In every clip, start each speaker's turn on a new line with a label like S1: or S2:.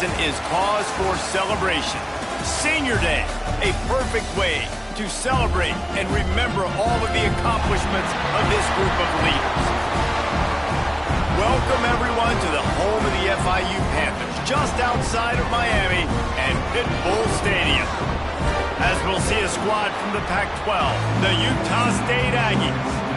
S1: season is cause for celebration. Senior Day, a perfect way to celebrate and remember all of the accomplishments of this group of leaders. Welcome, everyone, to the home of the FIU Panthers, just outside of Miami and Pitbull Stadium. As we'll see a squad from the Pac-12, the Utah State Aggies.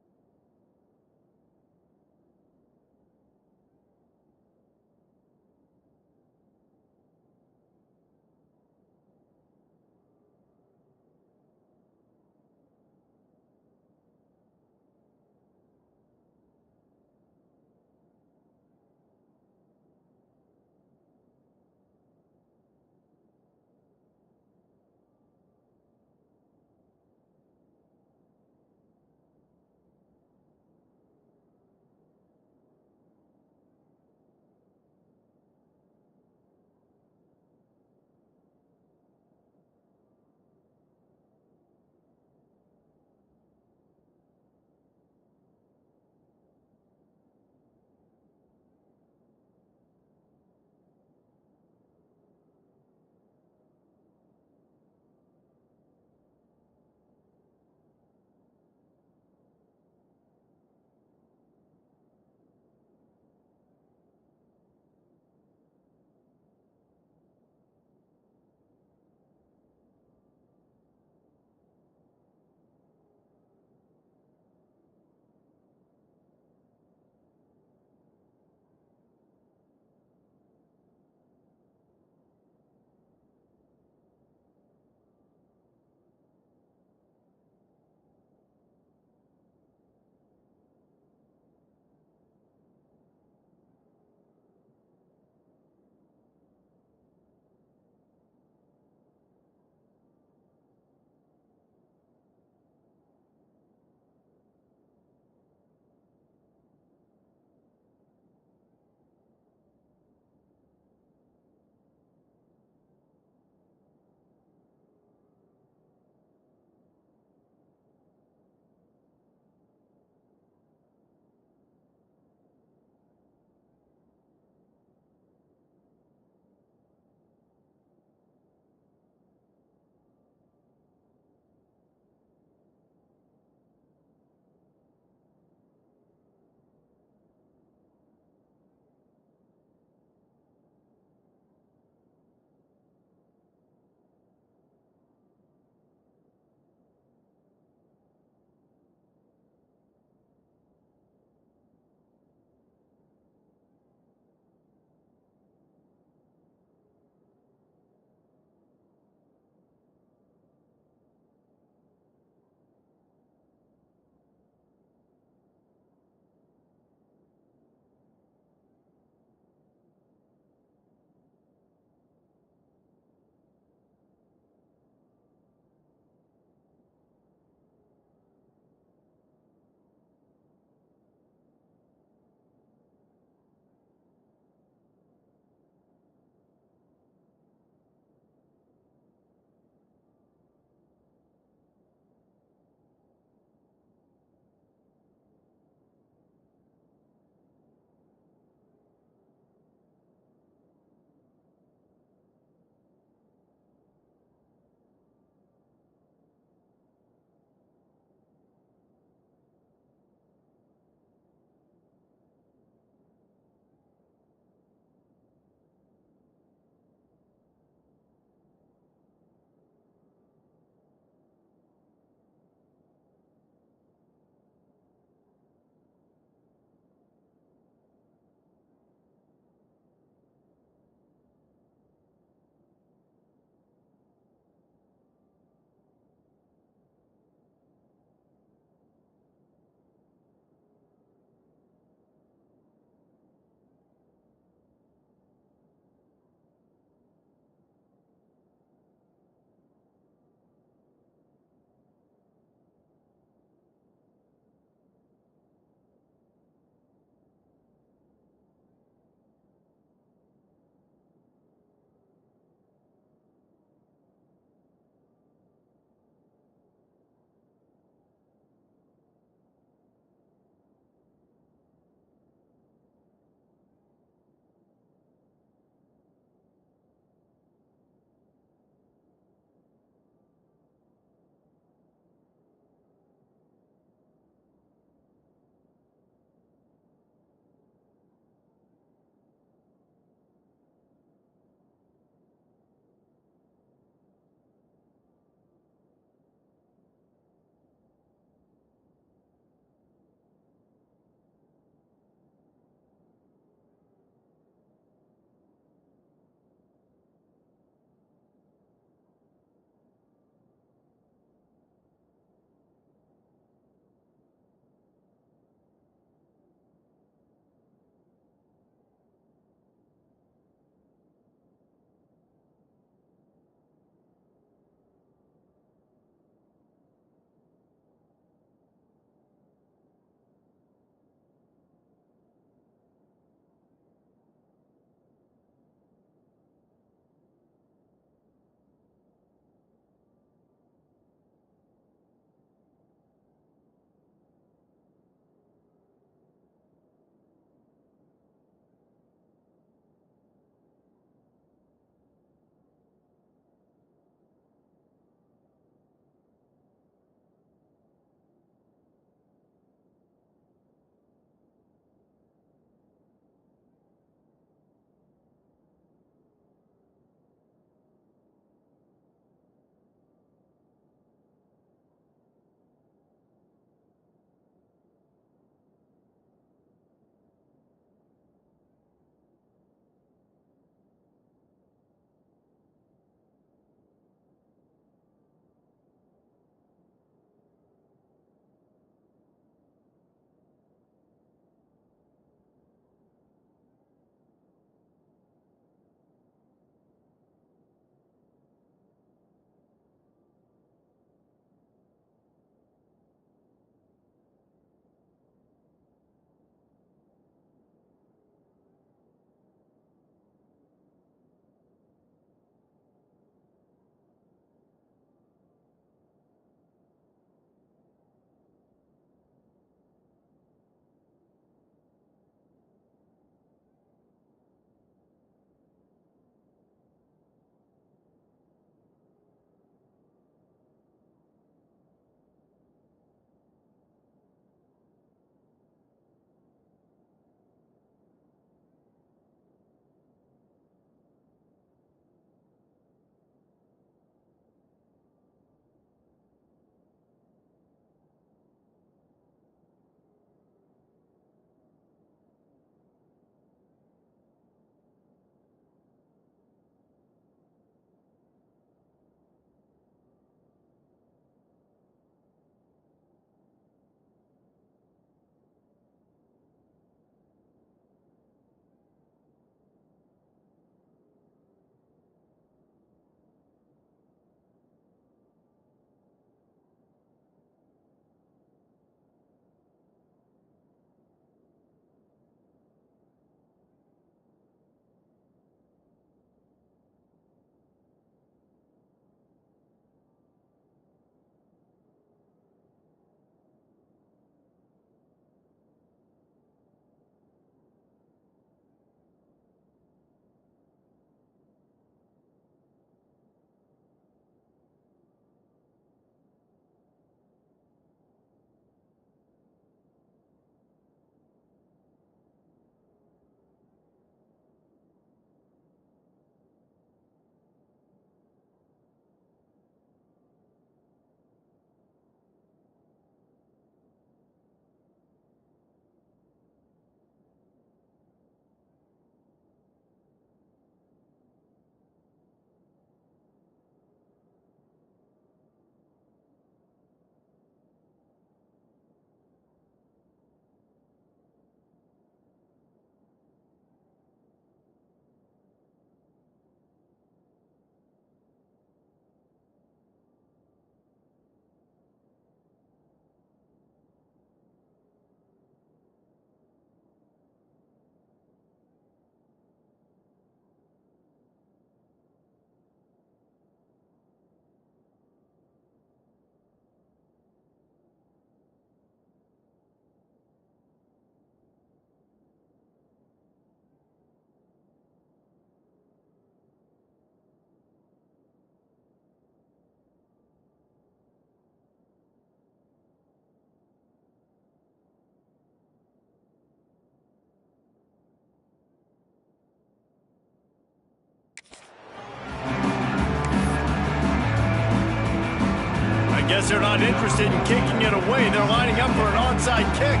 S1: I guess they're not interested in kicking it away. They're lining up for an onside kick.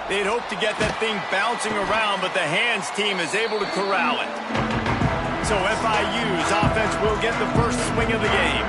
S1: They'd hope to get that thing bouncing around, but the hands team is able to corral it. So FIU's offense will get the first swing of the game.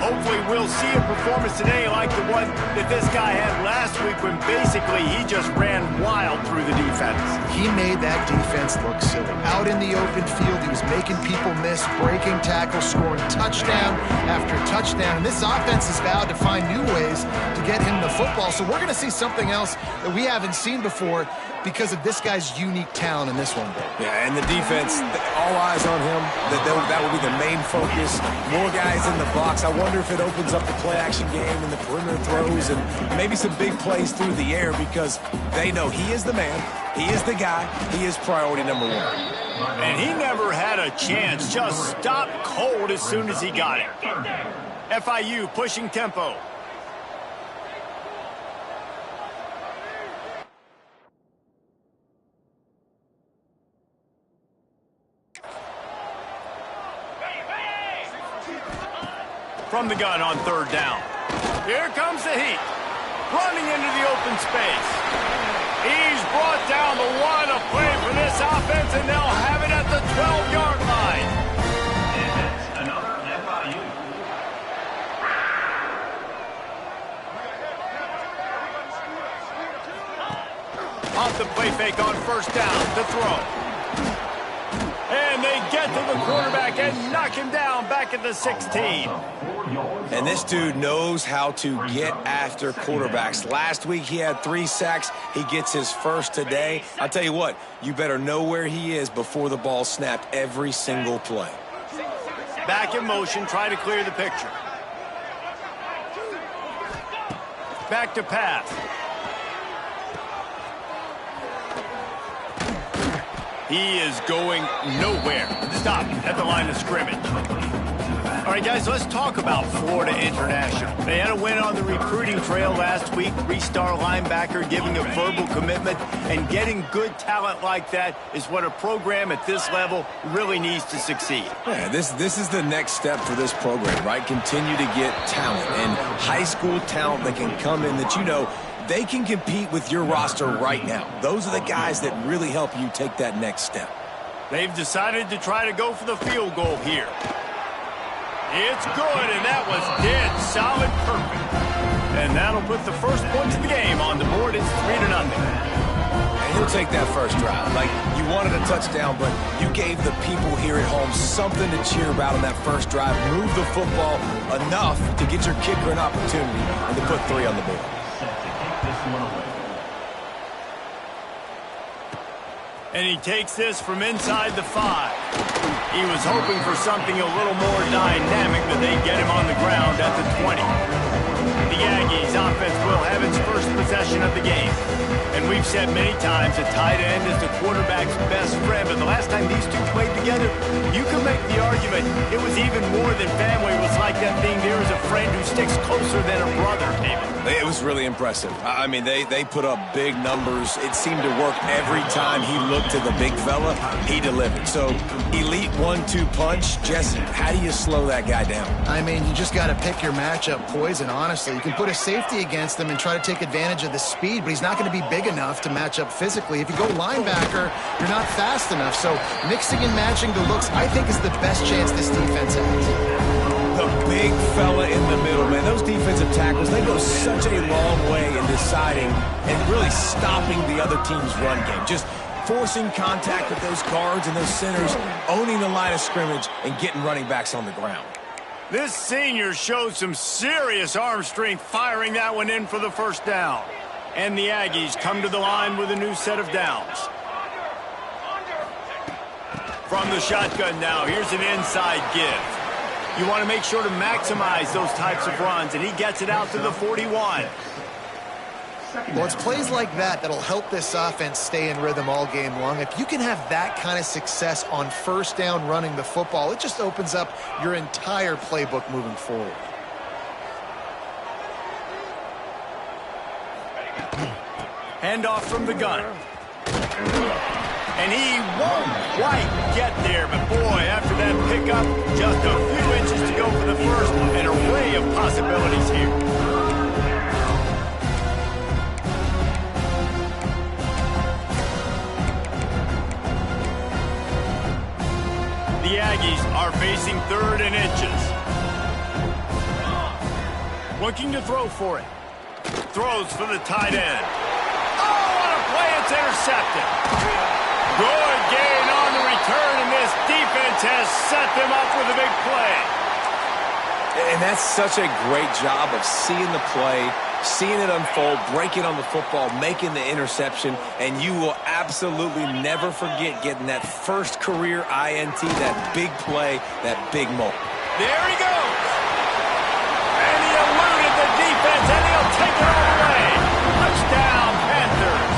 S1: Hopefully we'll see a performance today like the one that this guy had last week when basically he just ran wild through the defense.
S2: He made that defense look silly. Out in the open field, he was making people miss, breaking tackles, scoring touchdown after touchdown. And this offense is vowed to find new ways to get him the football. So we're going to see something else that we haven't seen before because of this guy's unique talent in this one.
S3: Yeah, and the defense, all eyes on him. That will be the main focus. More guys in the box. I wonder if it opens up the play-action game and the perimeter throws and maybe some big plays through the air because they know he is the man, he is the guy, he is priority number one.
S1: And he never had a chance, just stopped cold as soon as he got it. FIU pushing tempo. From the gun on third down. Here comes the heat. Running into the open space. He's brought down the one of play for this offense, and they'll have it at the 12-yard line.
S4: And it's another FIU.
S1: Off the play fake on first down to throw. And they get to the quarterback and knock him down back at the 16.
S3: And this dude knows how to get after quarterbacks. Last week he had 3 sacks. He gets his first today. I'll tell you what, you better know where he is before the ball snapped every single play.
S1: Back in motion, try to clear the picture. Back to pass. He is going nowhere. Stop at the line of scrimmage. All right, guys, let's talk about Florida International. They had a win on the recruiting trail last week. 3-star linebacker giving a verbal commitment, and getting good talent like that is what a program at this level really needs to succeed.
S3: Yeah, this is the next step for this program, right? Continue to get talent and high school talent that can come in that you know they can compete with your roster right now. Those are the guys that really help you take that next step.
S1: They've decided to try to go for the field goal here. It's good, and that was dead solid perfect. And that'll put the first points of the game on the board. It's 3-0.
S3: And you'll take that first drive. Like, you wanted a touchdown, but you gave the people here at home something to cheer about on that first drive. Move the football enough to get your kicker an opportunity and to put 3 on the board.
S1: And he takes this from inside the 5. He was hoping for something a little more dynamic, but they get him on the ground at the 20. The Aggies offense will have its first possession of the game. And we've said many times a tight end is the quarterback's best friend, but the last time these two played together, you can make the argument it was even more than family. It was like that thing, there is a friend who sticks closer than a brother, David.
S3: It was really impressive. I mean, they put up big numbers. It seemed to work every time he looked to the big fella. He delivered. So, elite 1-2 punch. Jesse, how do you slow that guy down?
S2: I mean, you just got to pick your matchup poison, honestly. You can put a safety against him and try to take advantage of the speed, but he's not going to be big enough to match up physically. If you go linebacker, you're not fast enough. So, mixing and matching the looks, I think, is the best chance this defense has.
S3: The big fella in the middle, man. Those defensive tackles, they go such a long way in deciding and really stopping the other team's run game. Just forcing contact with those guards and those centers, owning the line of scrimmage, and getting running backs on the ground.
S1: This senior showed some serious arm strength firing that one in for the first down. And the Aggies come to the line with a new set of downs. From the shotgun now, here's an inside give. You want to make sure to maximize those types of runs, and he gets it out to the 41.
S2: Well, it's plays like that that'll help this offense stay in rhythm all game long. If you can have that kind of success on first down running the football, it just opens up your entire playbook moving forward.
S1: Handoff from the gun. And he won't quite get there, but boy, after that pickup, just a few inches to go for the first. An array of possibilities here. The Aggies are facing 3rd and inches. Looking to throw for it. Throws for the tight end. Oh, what a play. It's intercepted. Good gain on the return, and this defense has set them up with a big play.
S3: And that's such a great job of seeing the play, seeing it unfold, breaking on the football, making the interception, and you will absolutely never forget getting that first career INT, that big play, that big moment.
S1: There he goes. And he eluded the defense, and he'll take it all the way. Touchdown, Panthers.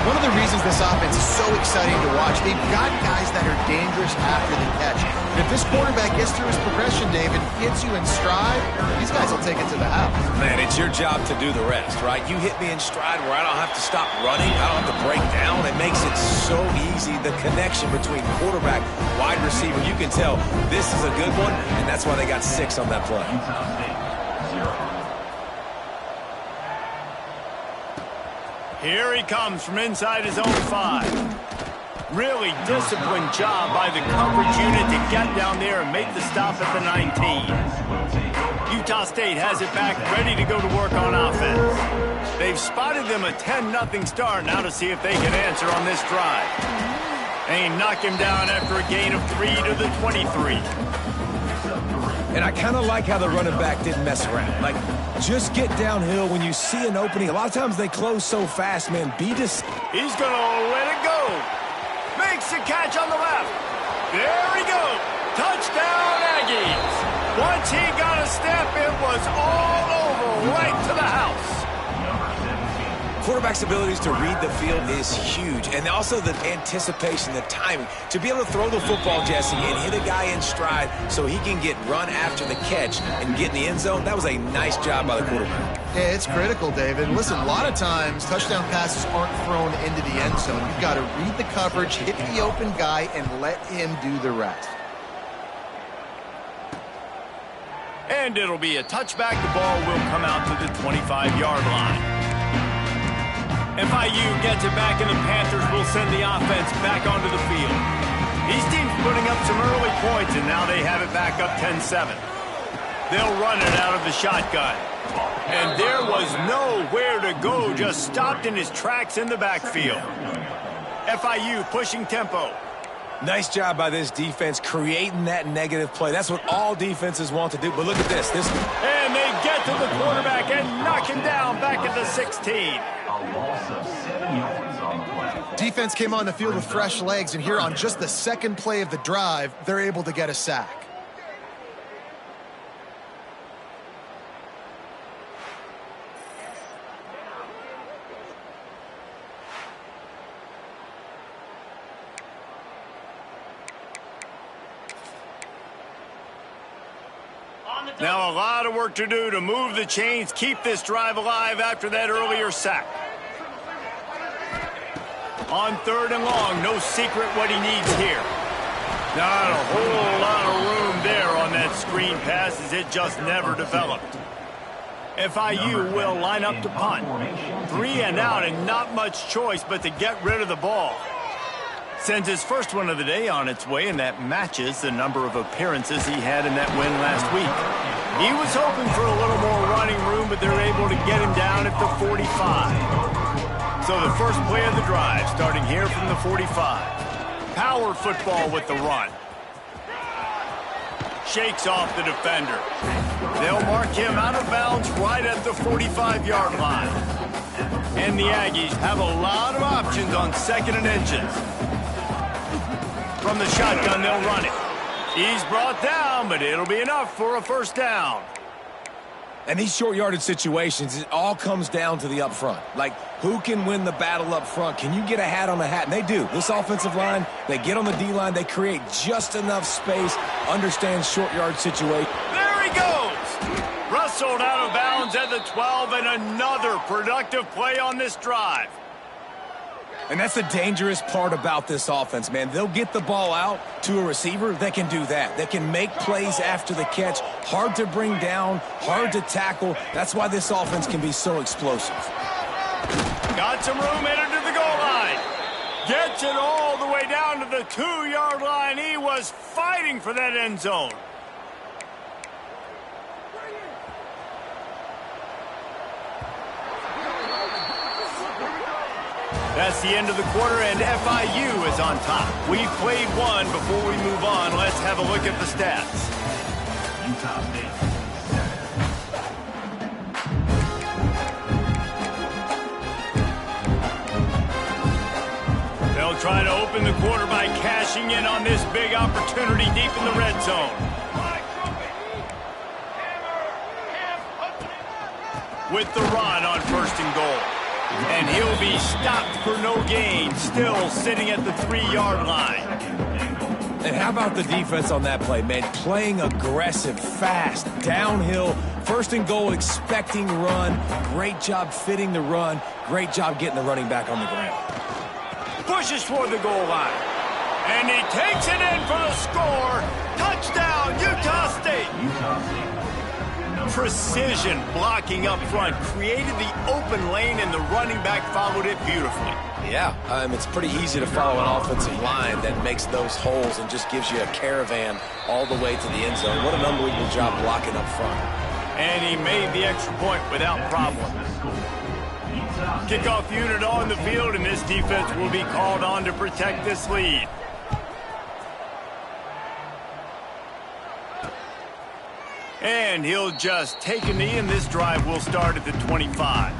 S2: One of the reasons this offense is so exciting to watch, they've got guys that are dangerous after the catch. And if this quarterback gets through his progression, David, gets you in stride, these guys will take it to the house.
S3: Man, it's your job to do the rest, right? You hit me in stride where I don't have to stop running. I don't have to break down. It makes it so easy. The connection between quarterback, wide receiver, you can tell this is a good one, and that's why they got 6 on that play.
S1: Here he comes from inside his own 5. Really disciplined job by the coverage unit to get down there and make the stop at the 19. Utah State has it back, ready to go to work on offense. They've spotted them a 10-0 start. Now to see if they can answer on this drive. They knock him down after a gain of 3 to the 23.
S3: And I kind of like how the running back didn't mess around. Like, just get downhill when you see an opening. A lot of times they close so fast, man.
S1: He's going to let it go. Makes the catch on the left. There he goes. Touchdown, Aggies. Once he got a step, it was all over, right to the house.
S3: Quarterback's abilities to read the field is huge, and also the anticipation, the timing. To be able to throw the football, Jesse, and hit a guy in stride so he can get run after the catch and get in the end zone, that was a nice job by the quarterback.
S2: Yeah, it's critical, David. Listen, a lot of times touchdown passes aren't thrown into the end zone. You've got to read the coverage, hit the open guy, and let him do the rest.
S1: And it'll be a touchback. The ball will come out to the 25-yard line. FIU gets it back, and the Panthers will send the offense back onto the field. These teams putting up some early points, and now they have it back up 10-7. They'll run it out of the shotgun. And there was nowhere to go, just stopped in his tracks in the backfield. FIU pushing tempo.
S3: Nice job by this defense creating that negative play. That's what all defenses want to do. But look at this.
S1: And they get to the quarterback and knock him down back at the 16.
S2: Defense came on the field with fresh legs, and here on just the second play of the drive, they're able to get a sack.
S1: Now a lot of work to do to move the chains, keep this drive alive after that earlier sack. On 3rd and long, no secret what he needs here. Not a whole lot of room there on that screen pass, as it just never developed. FIU will line up to punt. 3 and out, and not much choice but to get rid of the ball. Sends his first one of the day on its way, and that matches the number of appearances he had in that win last week. He was hoping for a little more running room, but they're able to get him down at the 45. So the first play of the drive, starting here from the 45. Power football with the run. Shakes off the defender. They'll mark him out of bounds right at the 45-yard line. And the Aggies have a lot of options on 2nd and inches. From the shotgun, they'll run it. He's brought down, but it'll be enough for a first down.
S3: And these short yardage situations, it all comes down to the up front. Like, who can win the battle up front? Can you get a hat on the hat? And they do. This offensive line, they get on the D-line, they create just enough space, understand short yard situation.
S1: There he goes! Wrestled out of bounds at the 12, and another productive play on this drive.
S3: And that's the dangerous part about this offense, man. They'll get the ball out to a receiver. They can do that. They can make plays after the catch. Hard to bring down, hard to tackle. That's why this offense can be so explosive.
S1: Got some room headed to the goal line. Gets it all the way down to the 2-yard line. He was fighting for that end zone. That's the end of the quarter, and FIU is on top. We've played one. Before we move on, let's have a look at the stats.
S4: Utah State.
S1: They'll try to open the quarter by cashing in on this big opportunity deep in the red zone. With the run on 1st and goal. And he'll be stopped for no gain, still sitting at the 3-yard line.
S3: And how about the defense on that play, man? Playing aggressive, fast, downhill, 1st and goal, expecting run. Great job fitting the run. Great job getting the running back on the ground.
S1: Pushes for the goal line. And he takes it in for the score. Touchdown, Utah State.
S4: Utah State.
S1: Precision blocking up front created the open lane, and the running back followed it beautifully.
S3: Yeah, it's pretty easy to follow an offensive line that makes those holes and just gives you a caravan all the way to the end zone. What an unbelievable job blocking up front.
S1: And he made the extra point without problem. Kickoff unit on the field, and this defense will be called on to protect this lead. And he'll just take a knee, and this drive will start at the 25.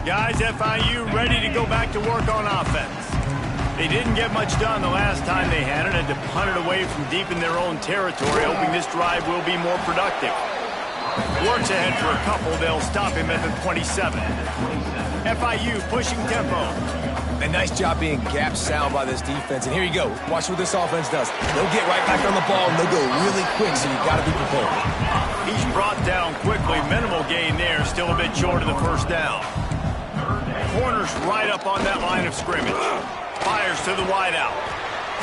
S1: Guys, FIU ready to go back to work on offense. They didn't get much done the last time they had it, and to punt it away from deep in their own territory, hoping this drive will be more productive. Works ahead for a couple. They'll stop him at the 27. FIU pushing tempo.
S3: A nice job being gap sound by this defense. And here you go. Watch what this offense does. They'll get right back on the ball, and they'll go really quick, so you've got to be prepared.
S1: He's brought down quickly. Minimal gain there. Still a bit short of the 1st down. Corner's right up on that line of scrimmage. Fires to the wideout.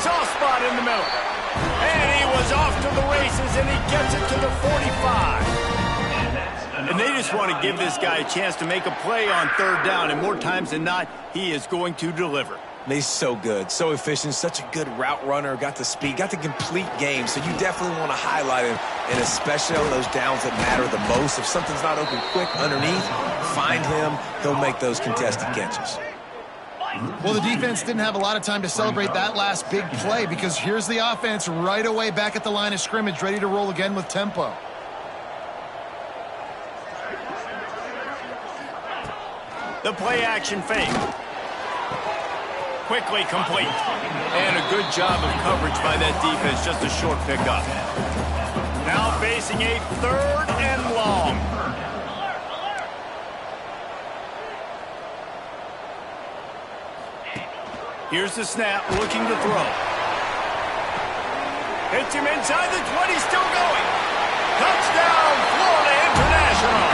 S1: Soft spot in the middle. And he was off to the races, and he gets it to the 45. And they just want to give this guy a chance to make a play on 3rd down, and more times than not, he is going to deliver.
S3: He's so good, so efficient, such a good route runner, got the speed, got the complete game, so you definitely want to highlight him, and especially on those downs that matter the most. If something's not open quick underneath, find him, he'll make those contested catches.
S2: Well, the defense didn't have a lot of time to celebrate that last big play, because here's the offense right away back at the line of scrimmage, ready to roll again with tempo.
S1: The play action fake. Quickly complete. And a good job of coverage by that defense. Just a short pickup. Now facing a 3rd and long. Here's the snap, looking to throw. Hits him inside the 20, still going. Touchdown, Florida International.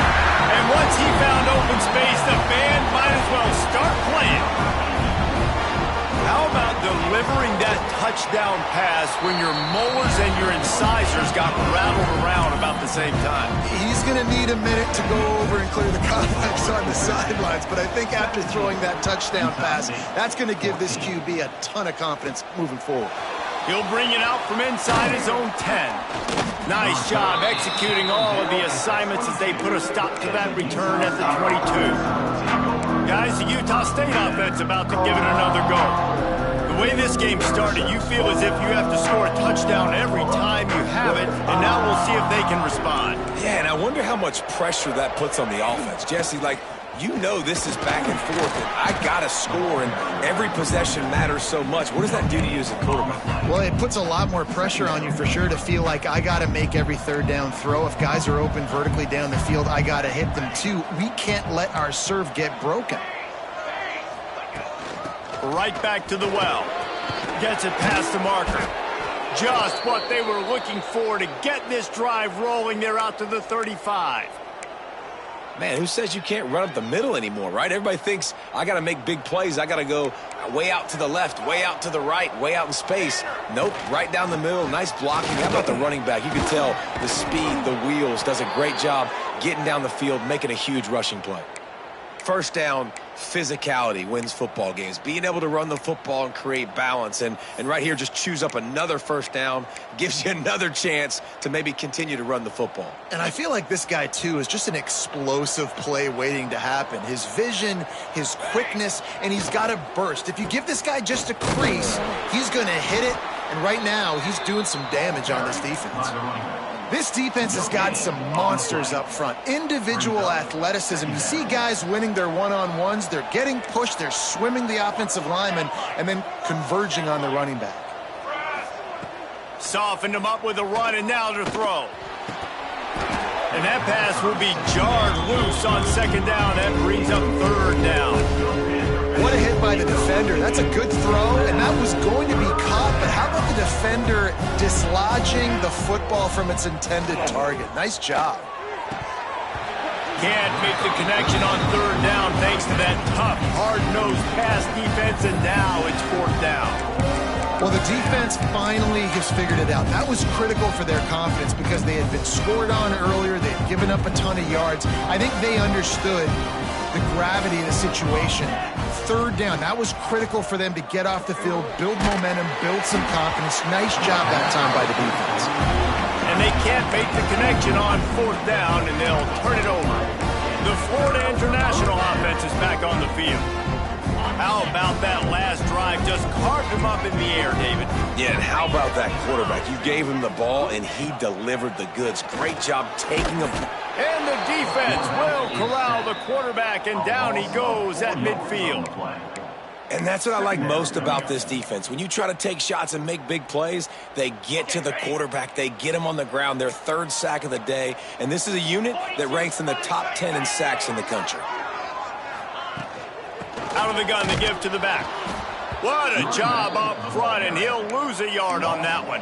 S1: And once he found open space, the band might as well start playing. How about delivering that touchdown pass when your molars and your incisors got rattled around about the same time?
S2: He's going to need a minute to go over and clear the cobwebs on the sidelines, but I think after throwing that touchdown pass, that's going to give this QB a ton of confidence moving forward.
S1: He'll bring it out from inside his own 10. Nice job executing all of the assignments as they put a stop to that return at the 22. Guys, the Utah State offense about to give it another go. The way this game started, you feel as if you have to score a touchdown every time you have it, and now we'll see if they can respond.
S3: Yeah, and I wonder how much pressure that puts on the offense. Jesse, you know this is back and forth, and I got to score, and every possession matters so much. What does that do to you as a quarterback?
S2: Well, it puts a lot more pressure on you for sure to feel like I got to make every 3rd down throw. If guys are open vertically down the field, I got to hit them too. We can't let our serve get broken.
S1: Right back to the well. Gets it past the marker. Just what they were looking for to get this drive rolling. They're out to the 35.
S3: Man, who says you can't run up the middle anymore, right? Everybody thinks I got to make big plays. I got to go way out to the left, way out to the right, way out in space. Nope, right down the middle. Nice blocking. How about the running back? You can tell the speed, the wheels, does a great job getting down the field, making a huge rushing play. First down, physicality wins football games. Being able to run the football and create balance. And right here, just choose up another first down, gives you another chance to maybe continue to run the football.
S2: And I feel like this guy, too, is just an explosive play waiting to happen. His vision, his quickness, and he's got a burst. If you give this guy just a crease, he's going to hit it. And right now, he's doing some damage on this defense. This defense has got some monsters up front. Individual athleticism. You see guys winning their one-on-ones. They're getting pushed. They're swimming the offensive lineman and then converging on the running back.
S1: Softened him up with a run, and now to throw. And that pass will be jarred loose on second down. That brings up third down.
S2: What a hit by the defender. That's a good throw, and that was going to be caught, but how about the defender dislodging the football from its intended target? Nice job.
S1: Can't make the connection on third down thanks to that tough, hard-nosed pass defense, and now it's fourth down.
S2: Well, the defense finally has figured it out. That was critical for their confidence because they had been scored on earlier. They had given up a ton of yards. I think they understood the gravity of the situation. Third down, that was critical for them to get off the field, build momentum, build some confidence. Nice job that time by the defense.
S1: And they can't make the connection on fourth down, and they'll turn it over. The Florida International offense is back on the field. How about that last drive? Just carved him up in the air, David.
S3: Yeah, and how about that quarterback? You gave him the ball, and he delivered the goods. Great job taking him.
S1: And the defense will corral the quarterback, and down he goes at midfield.
S3: And that's what I like most about this defense. When you try to take shots and make big plays, they get to the quarterback. They get him on the ground. Their third sack of the day. And this is a unit that ranks in the top 10 in sacks in the country.
S1: Out of the gun to give to the back. What a job up front, and he'll lose a yard on that one.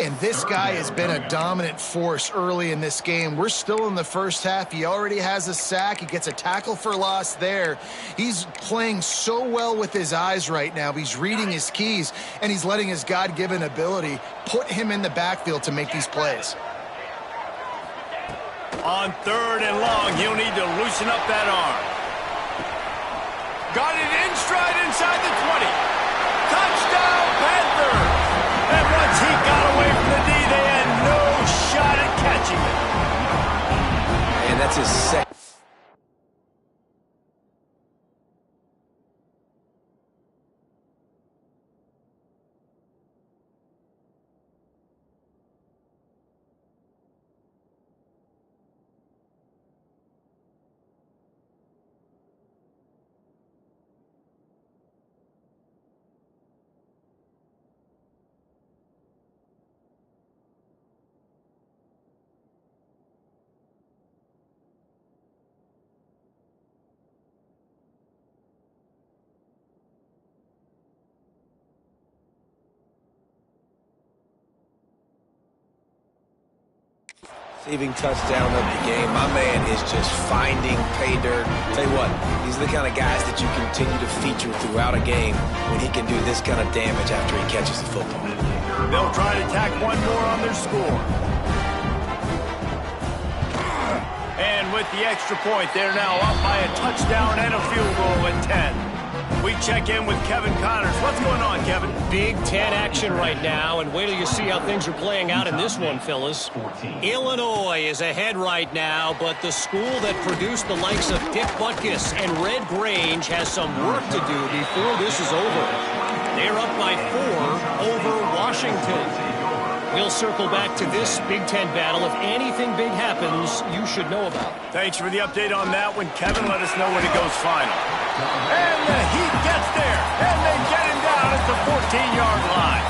S2: And this guy has been a dominant force early in this game. We're still in the first half. He already has a sack. He gets a tackle for loss there. He's playing so well with his eyes right now. He's reading his keys, and he's letting his God-given ability put him in the backfield to make these plays.
S1: On third and long, he'll need to loosen up that arm. Got it in stride inside the 20. Touchdown, Panthers! And once he got away from the D, they had no shot at catching it.
S3: And that's his second. Receiving touchdown of the game. My man is just finding pay dirt. Tell you what, these are the kind of guys that you continue to feature throughout a game when he can do this kind of damage after he catches the football.
S1: They'll try to tack one more on their score. And with the extra point, they're now up by a touchdown and a field goal at 10. We check in with Kevin Connors. What's going on, Kevin?
S5: Big 10 action right now, and wait till you see how things are playing out in this one, Phyllis. Illinois is ahead right now, but the school that produced the likes of Dick Butkus and Red Grange has some work to do before this is over. They're up by 4 over Washington. We'll circle back to this Big Ten battle. If anything big happens, you should know about.
S1: Thanks for the update on that one, Kevin. Let us know when it goes final. And the Heat gets there, and they get him down at the 14-yard line.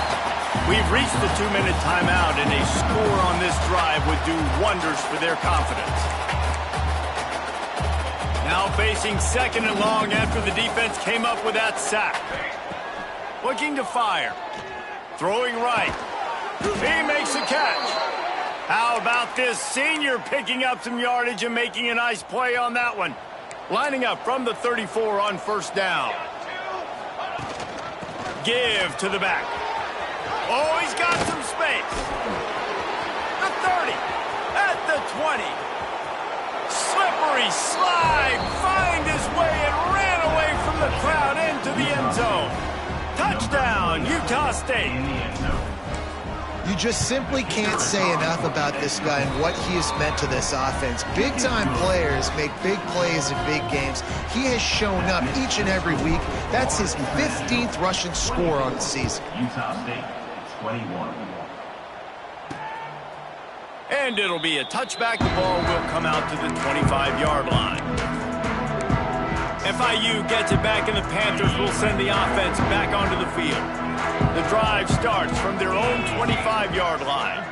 S1: We've reached the 2-minute timeout, and a score on this drive would do wonders for their confidence. Now facing second and long after the defense came up with that sack. Looking to fire. Throwing right. He makes a catch. How about this senior picking up some yardage and making a nice play on that one? Lining up from the 34 on first down. Give to the back. Oh, he's got some space. The 30. At the 20. Slippery slide. Find his way and ran away from the crowd into the end zone. Touchdown, Utah State.
S2: You just simply can't say enough about this guy and what he has meant to this offense. Big-time players make big plays in big games. He has shown up each and every week. That's his 15th rushing score on the season.
S4: Utah State, 21.
S1: And it'll be a touchback. The ball will come out to the 25-yard line. FIU gets it back, and the Panthers will send the offense back onto the field. The drive starts from their own 25-yard line.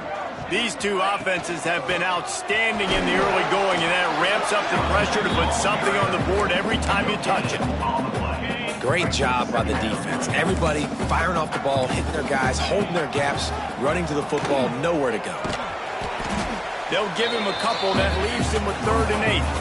S1: These two offenses have been outstanding in the early going, and that ramps up the pressure to put something on the board every time you touch it.
S3: Great job by the defense. Everybody firing off the ball, hitting their guys, holding their gaps, running to the football, nowhere to go.
S1: They'll give him a couple. That leaves him with 3rd and 8.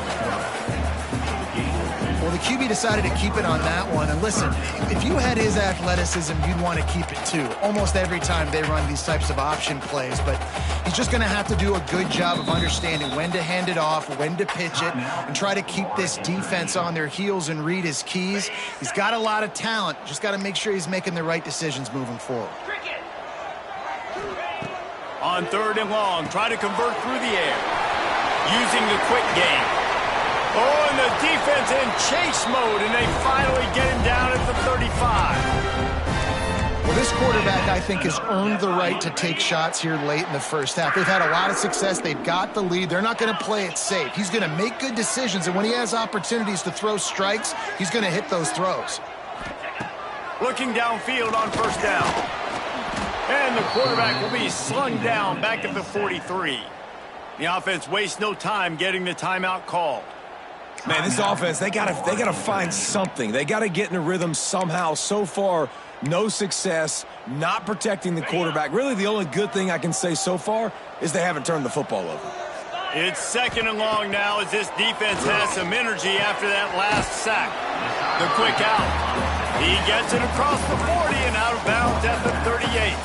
S2: Well, the QB decided to keep it on that one. And listen, if you had his athleticism, you'd want to keep it too. Almost every time they run these types of option plays. But he's just going to have to do a good job of understanding when to hand it off, when to pitch it, and try to keep this defense on their heels and read his keys. He's got a lot of talent. Just got to make sure he's making the right decisions moving forward.
S1: On 3rd and long, try to convert through the air. Using the quick game. Oh, and the defense in chase mode, and they finally get him down at the 35.
S2: Well, this quarterback, I think, has earned the right to take shots here late in the first half. They've had a lot of success. They've got the lead. They're not going to play it safe. He's going to make good decisions, and when he has opportunities to throw strikes, he's going to hit those throws.
S1: Looking downfield on first down. And the quarterback will be slung down back at the 43. The offense wastes no time getting the timeout called.
S3: Man, this offense, they gotta find something. They gotta get in a rhythm somehow. So far, no success, not protecting the quarterback. Really, the only good thing I can say so far is they haven't turned the football over.
S1: It's 2nd and long now as this defense has some energy after that last sack. The quick out. He gets it across the 40 and out of bounds at the 38.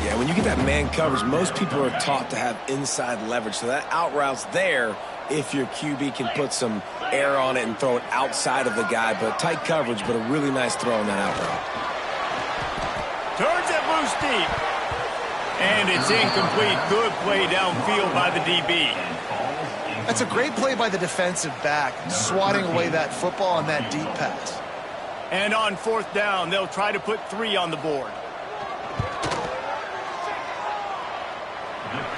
S3: Yeah, when you get that man coverage, most people are taught to have inside leverage. So that out route's there if your QB can put some air on it and throw it outside of the guy. But tight coverage, but a really nice throw on that out route.
S1: Turns it loose deep. And it's incomplete. Good play downfield by the DB.
S2: That's a great play by the defensive back, swatting away that football on that deep pass.
S1: And on 4th down, they'll try to put 3 on the board.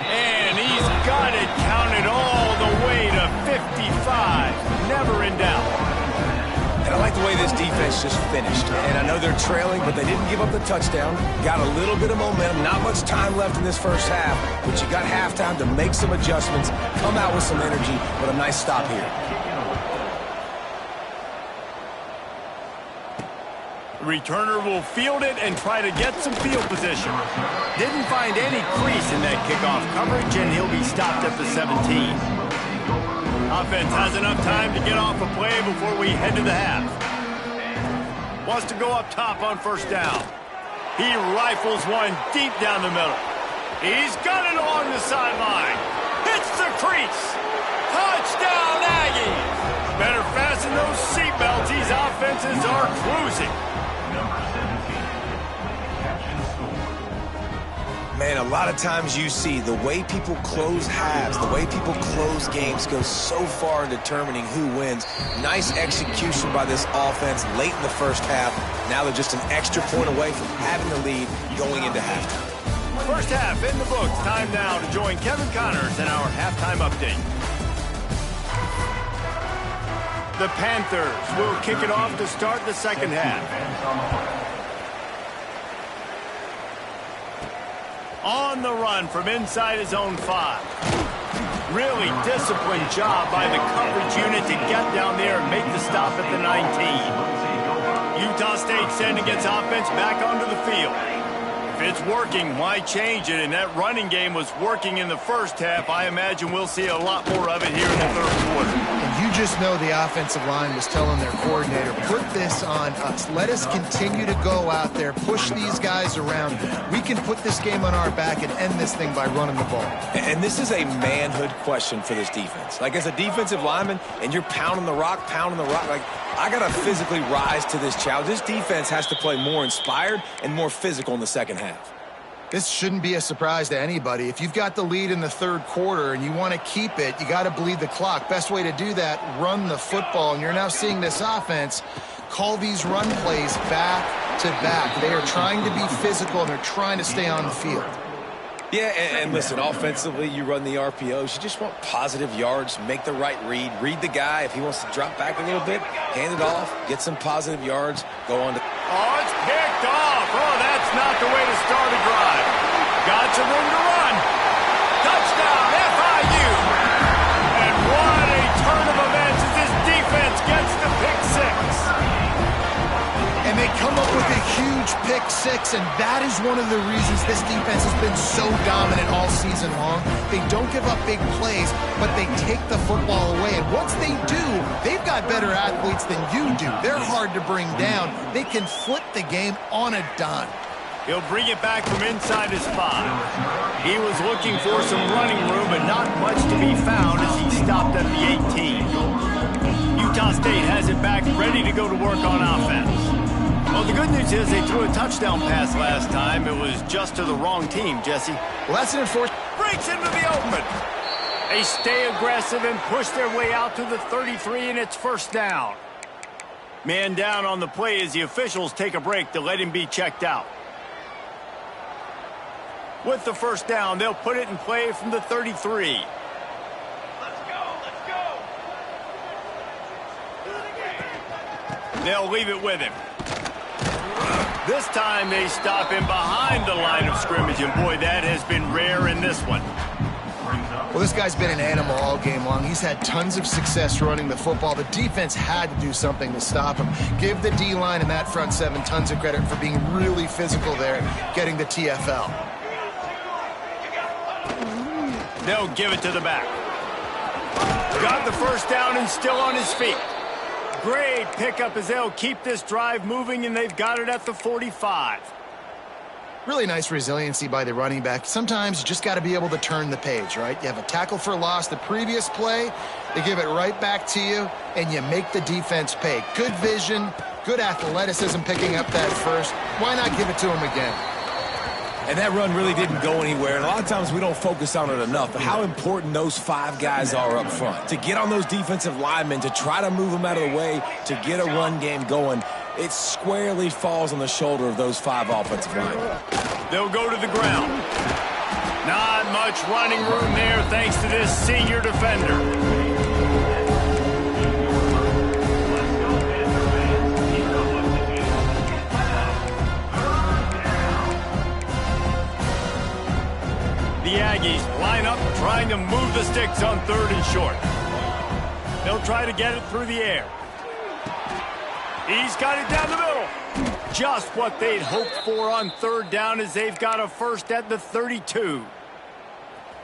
S1: And he's got it counted all the way to 55. Never in doubt.
S3: And I like the way this defense just finished. And I know they're trailing, but they didn't give up the touchdown. Got a little bit of momentum. Not much time left in this first half, but you got halftime to make some adjustments, come out with some energy, but a nice stop here.
S1: Returner will field it and try to get some field position. Didn't find any crease in that kickoff coverage, and he'll be stopped at the 17. Offense has enough time to get off a play before we head to the half. Wants to go up top on first down. He rifles one deep down the middle. He's got it along the sideline. Hits the crease. Touchdown, Aggies! Better fasten those seatbelts. These offenses are cruising.
S3: Man, a lot of times you see the way people close halves, the way people close games goes so far in determining who wins. Nice execution by this offense late in the first half. Now they're just an extra point away from having the lead going into halftime.
S1: First half in the books. Time now to join Kevin Connors in our halftime update. The Panthers will kick it off to start the second half. On the run from inside his own 5. Really disciplined job by the coverage unit to get down there and make the stop at the 19. Utah State sending its offense back onto the field. If it's working, why change it? And that running game was working in the first half. I imagine we'll see a lot more of it here in the third quarter.
S2: And you just know the offensive line was telling their coordinator, put this on us. Let us continue to go out there, push these guys around. We can put this game on our back and end this thing by running the ball.
S3: And this is a manhood question for this defense. Like, as a defensive lineman, and you're pounding the rock, like, I got to physically rise to this challenge. This defense has to play more inspired and more physical in the second half.
S2: This shouldn't be a surprise to anybody. If you've got the lead in the third quarter and you want to keep it, you got to bleed the clock. Best way to do that, run the football. And you're now seeing this offense call these run plays back to back. They are trying to be physical, and they're trying to stay on the field.
S3: Yeah, and listen, offensively, you run the RPOs. You just want positive yards, make the right read the guy. If he wants to drop back a little bit, hand it off, get some positive yards, go on to...
S1: Oh, it's picked off. Oh, that's not the way to start a drive. Got some room to run. Touchdown, FIU. And what a turn of events as this defense gets the pick six.
S2: And they come up with a huge pick six, and that is one of the reasons this defense has been so dominant all season long. They don't give up big plays, but they take the football away. And once they do, they've got better athletes than you do. They're hard to bring down. They can flip the game on a dime.
S1: He'll bring it back from inside his 5. He was looking for some running room, but not much to be found as he stopped at the 18. Utah State has it back, ready to go to work on offense. Well, the good news is they threw a touchdown pass last time. It was just to the wrong team, Jesse.
S2: Well, that's an enforcement.
S1: Breaks into the open. They stay aggressive and push their way out to the 33, and it's first down. Man down on the play as the officials take a break to let him be checked out. With the first down, they'll put it in play from the 33.
S4: Let's go.
S1: They'll leave it with him. This time they stop him behind the line of scrimmage, and boy, that has been rare in this one.
S2: Well, this guy's been an animal all game long. He's had tons of success running the football. The defense had to do something to stop him. Give the D-line and that front 7 tons of credit for being really physical there, getting the TFL.
S1: They'll give it to the back. Got the first down and still on his feet. Great pickup as they'll keep this drive moving, and they've got it at the 45.
S2: Really nice resiliency by the running back. Sometimes you just got to be able to turn the page, right? You have a tackle for loss the previous play, they give it right back to you, and you make the defense pay. Good vision, good athleticism picking up that first. Why not give it to him again?
S3: And that run really didn't go anywhere. And a lot of times we don't focus on it enough, but how important those 5 guys are up front. To get on those defensive linemen, to try to move them out of the way, to get a run game going, it squarely falls on the shoulder of those 5 offensive linemen.
S1: They'll go to the ground. Not much running room there thanks to this senior defender. The Aggies line up trying to move the sticks on 3rd and short. They'll try to get it through the air. He's got it down the middle. Just what they'd hoped for on 3rd down as they've got a first at the 32.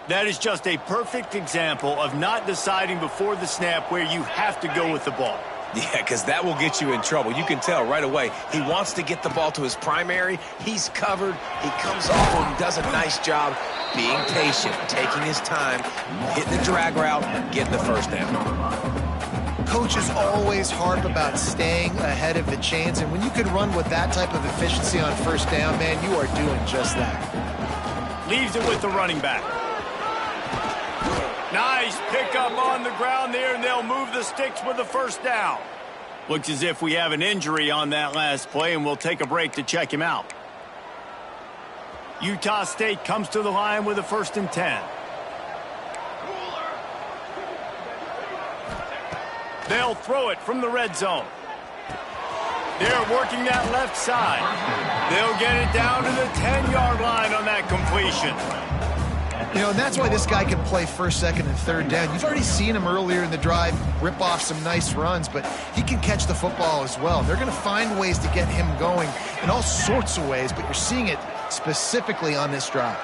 S1: That is just a perfect example of not deciding before the snap where you have to go with the ball.
S3: Yeah, because that will get you in trouble. You can tell right away. He wants to get the ball to his primary. He's covered. He comes off and does a nice job being patient, taking his time, hitting the drag route, getting the first down.
S2: Coaches always harp about staying ahead of the chains, and when you can run with that type of efficiency on first down, man, you are doing just that.
S1: Leaves it with the running back. Nice pickup on the ground there, and they'll move the sticks with the first down. Looks as if we have an injury on that last play, and we'll take a break to check him out. Utah State comes to the line with a 1st and 10. They'll throw it from the red zone. They're working that left side. They'll get it down to the 10-yard line on that completion.
S2: You know, and that's why this guy can play 1st, 2nd, and 3rd down. You've already seen him earlier in the drive rip off some nice runs, but he can catch the football as well. They're going to find ways to get him going in all sorts of ways, but you're seeing it specifically on this drive.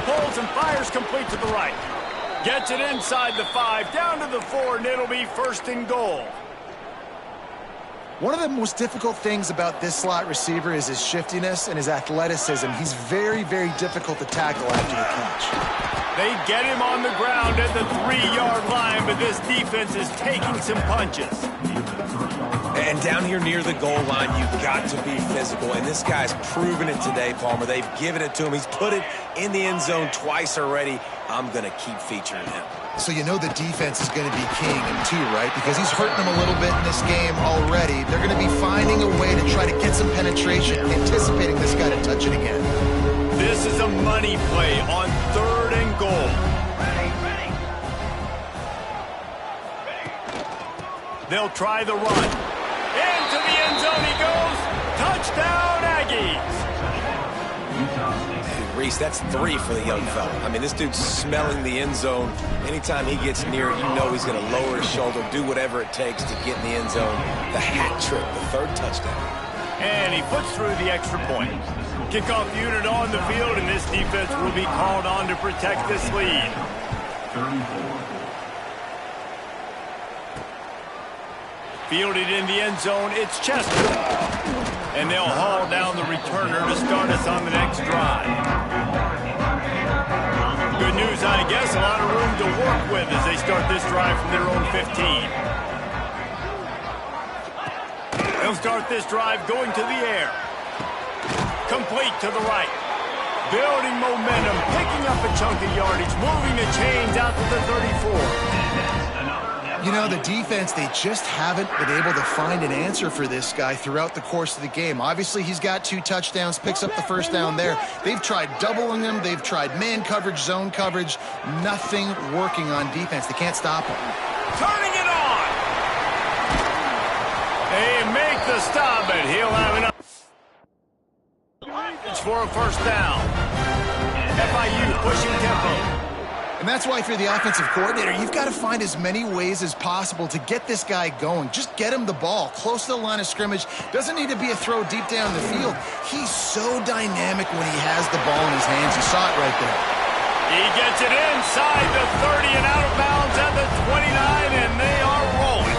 S1: Pulls and fires complete to the right. Gets it inside the 5, down to the 4, and it'll be first and goal.
S2: One of the most difficult things about this slot receiver is his shiftiness and his athleticism. He's very, very difficult to tackle after the catch.
S1: They get him on the ground at the 3-yard line, but this defense is taking some punches.
S3: And down here near the goal line, you've got to be physical. And this guy's proven it today, Palmer. They've given it to him. He's put it in the end zone twice already. I'm going to keep featuring him.
S2: So you know the defense is going to be keying him too, right? Because he's hurting them a little bit in this game already. They're going to be finding a way to try to get some penetration, anticipating this guy to touch it again.
S1: This is a money play on 3rd and goal. They'll try the run. Into the end zone he goes. Touchdown, Aggies.
S3: Reese, that's 3 for the young fella. I mean, this dude's smelling the end zone. Anytime he gets near it, you know he's going to lower his shoulder, do whatever it takes to get in the end zone. The hat trick, the 3rd touchdown.
S1: And he puts through the extra point. Kickoff unit on the field, and this defense will be called on to protect this lead.
S4: 34.
S1: Fielded in the end zone, it's Chester. And they'll haul down the returner to start us on the next drive. Good news, I guess, a lot of room to work with as they start this drive from their own 15. They'll start this drive going to the air. Complete to the right. Building momentum, picking up a chunk of yardage, moving the chains out to the 34.
S2: You know, the defense, they just haven't been able to find an answer for this guy throughout the course of the game. Obviously, he's got 2 touchdowns, picks up the first down there. They've tried doubling him. They've tried man coverage, zone coverage. Nothing working on defense. They can't stop him.
S1: Turning it on. They make the stop, but he'll have enough for a first down. FIU pushing tempo.
S2: And that's why if you're the offensive coordinator, you've got to find as many ways as possible to get this guy going. Just get him the ball close to the line of scrimmage. Doesn't need to be a throw deep down the field. He's so dynamic when he has the ball in his hands. You saw it right there.
S1: He gets it inside the 30 and out of bounds at the 29, and they are rolling.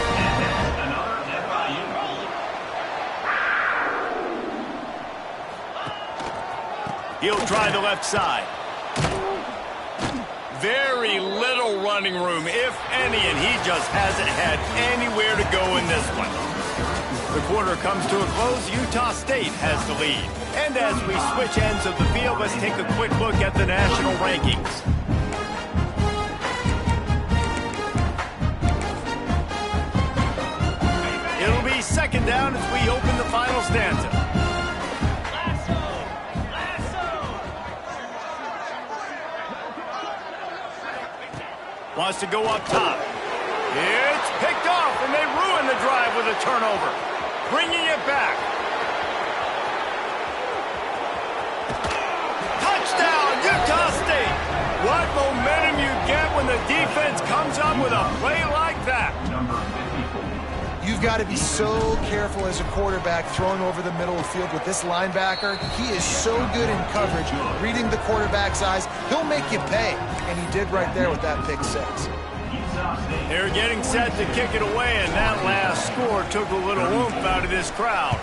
S1: He'll try the left side. Very little running room, if any, and he just hasn't had anywhere to go in this one. The quarter comes to a close. Utah State has the lead. And as we switch ends of the field, let's take a quick look at the national rankings. It'll be second down as we open the final stanza. Wants to go up top. It's picked off, and they ruin the drive with a turnover. Bringing it back. Touchdown, Utah State. What momentum you get when the defense comes up with a play like that.
S2: You've got to be so careful as a quarterback throwing over the middle of the field with this linebacker. He is so good in coverage, reading the quarterback's eyes. He'll make you pay, and he did right there with that pick 6.
S1: They're getting set to kick it away, and that last score took a little oomph out of this crowd.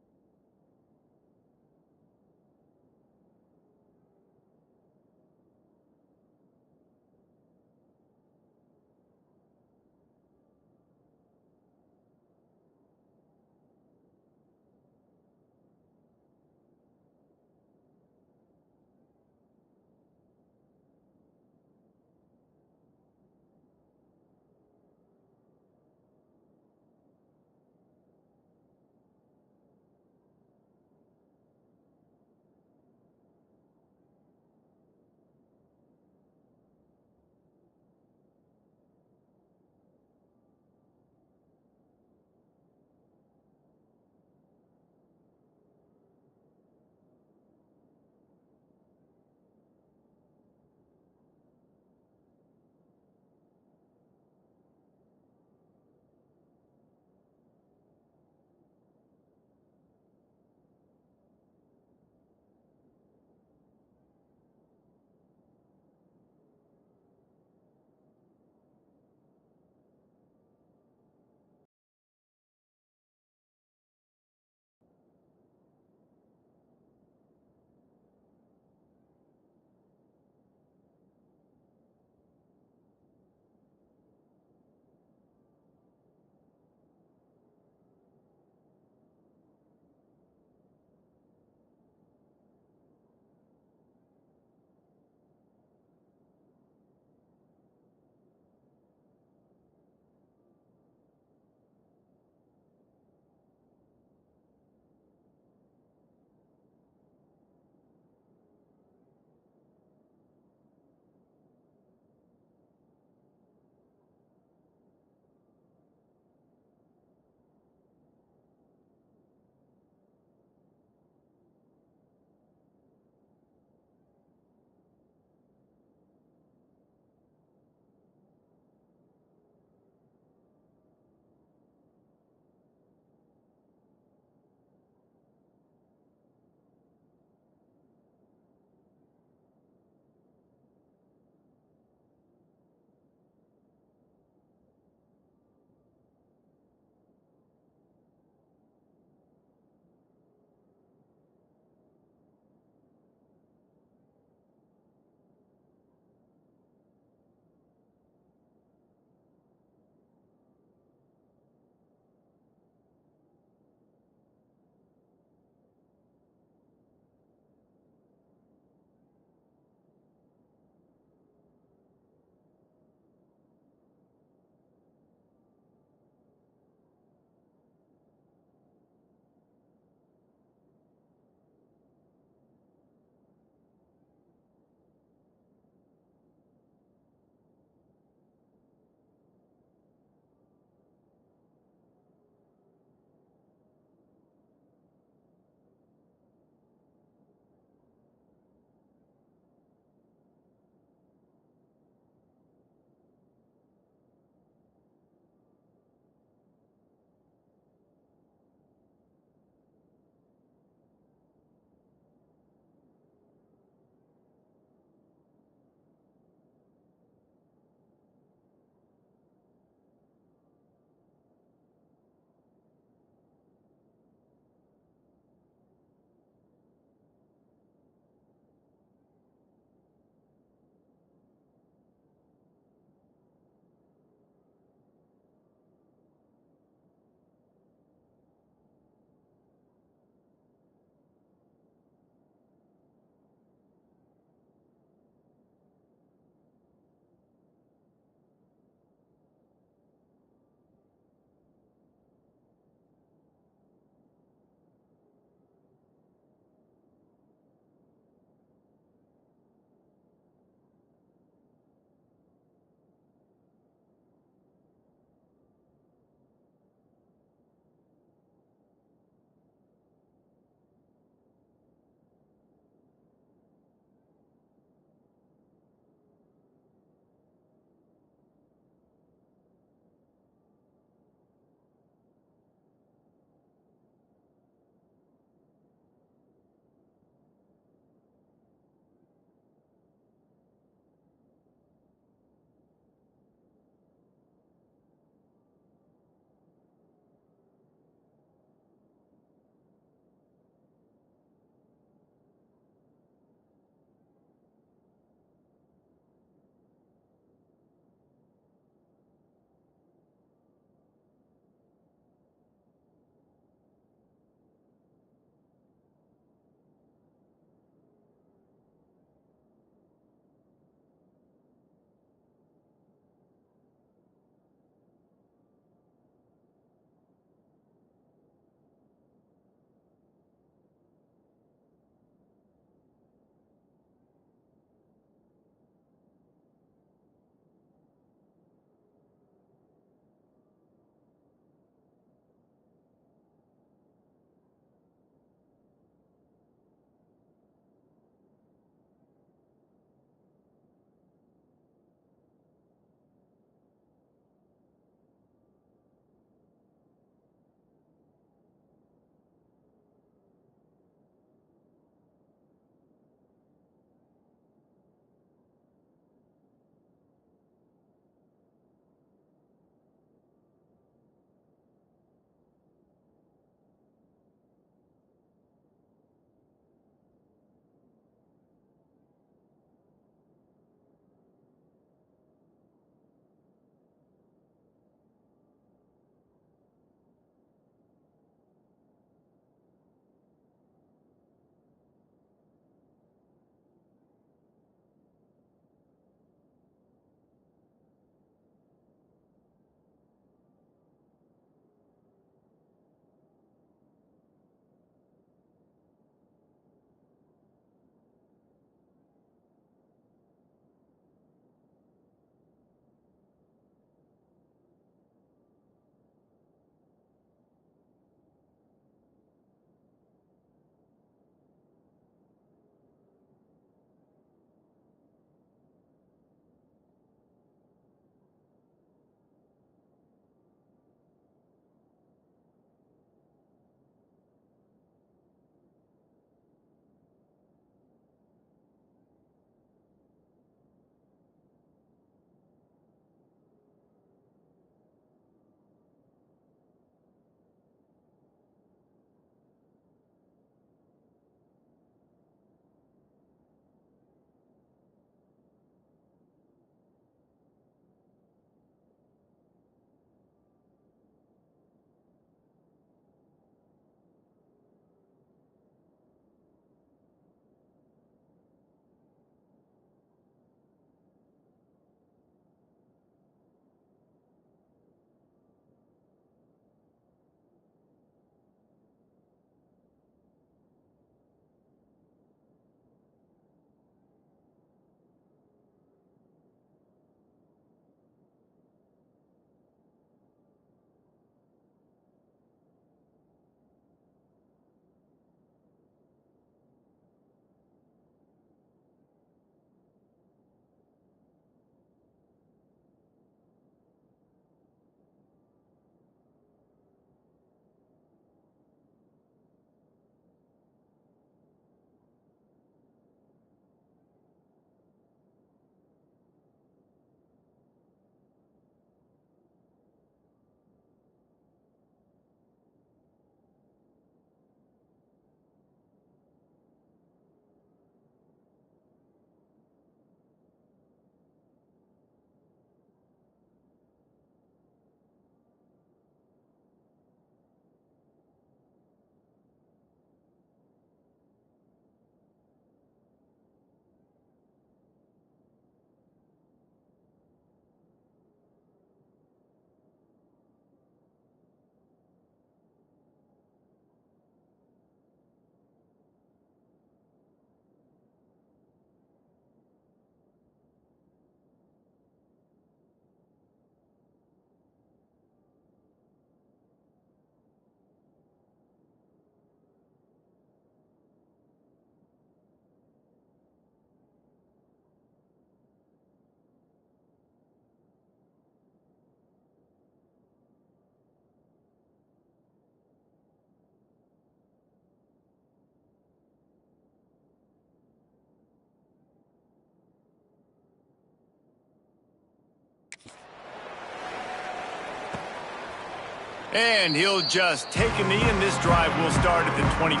S1: And he'll just take a knee, and this drive will start at the 25.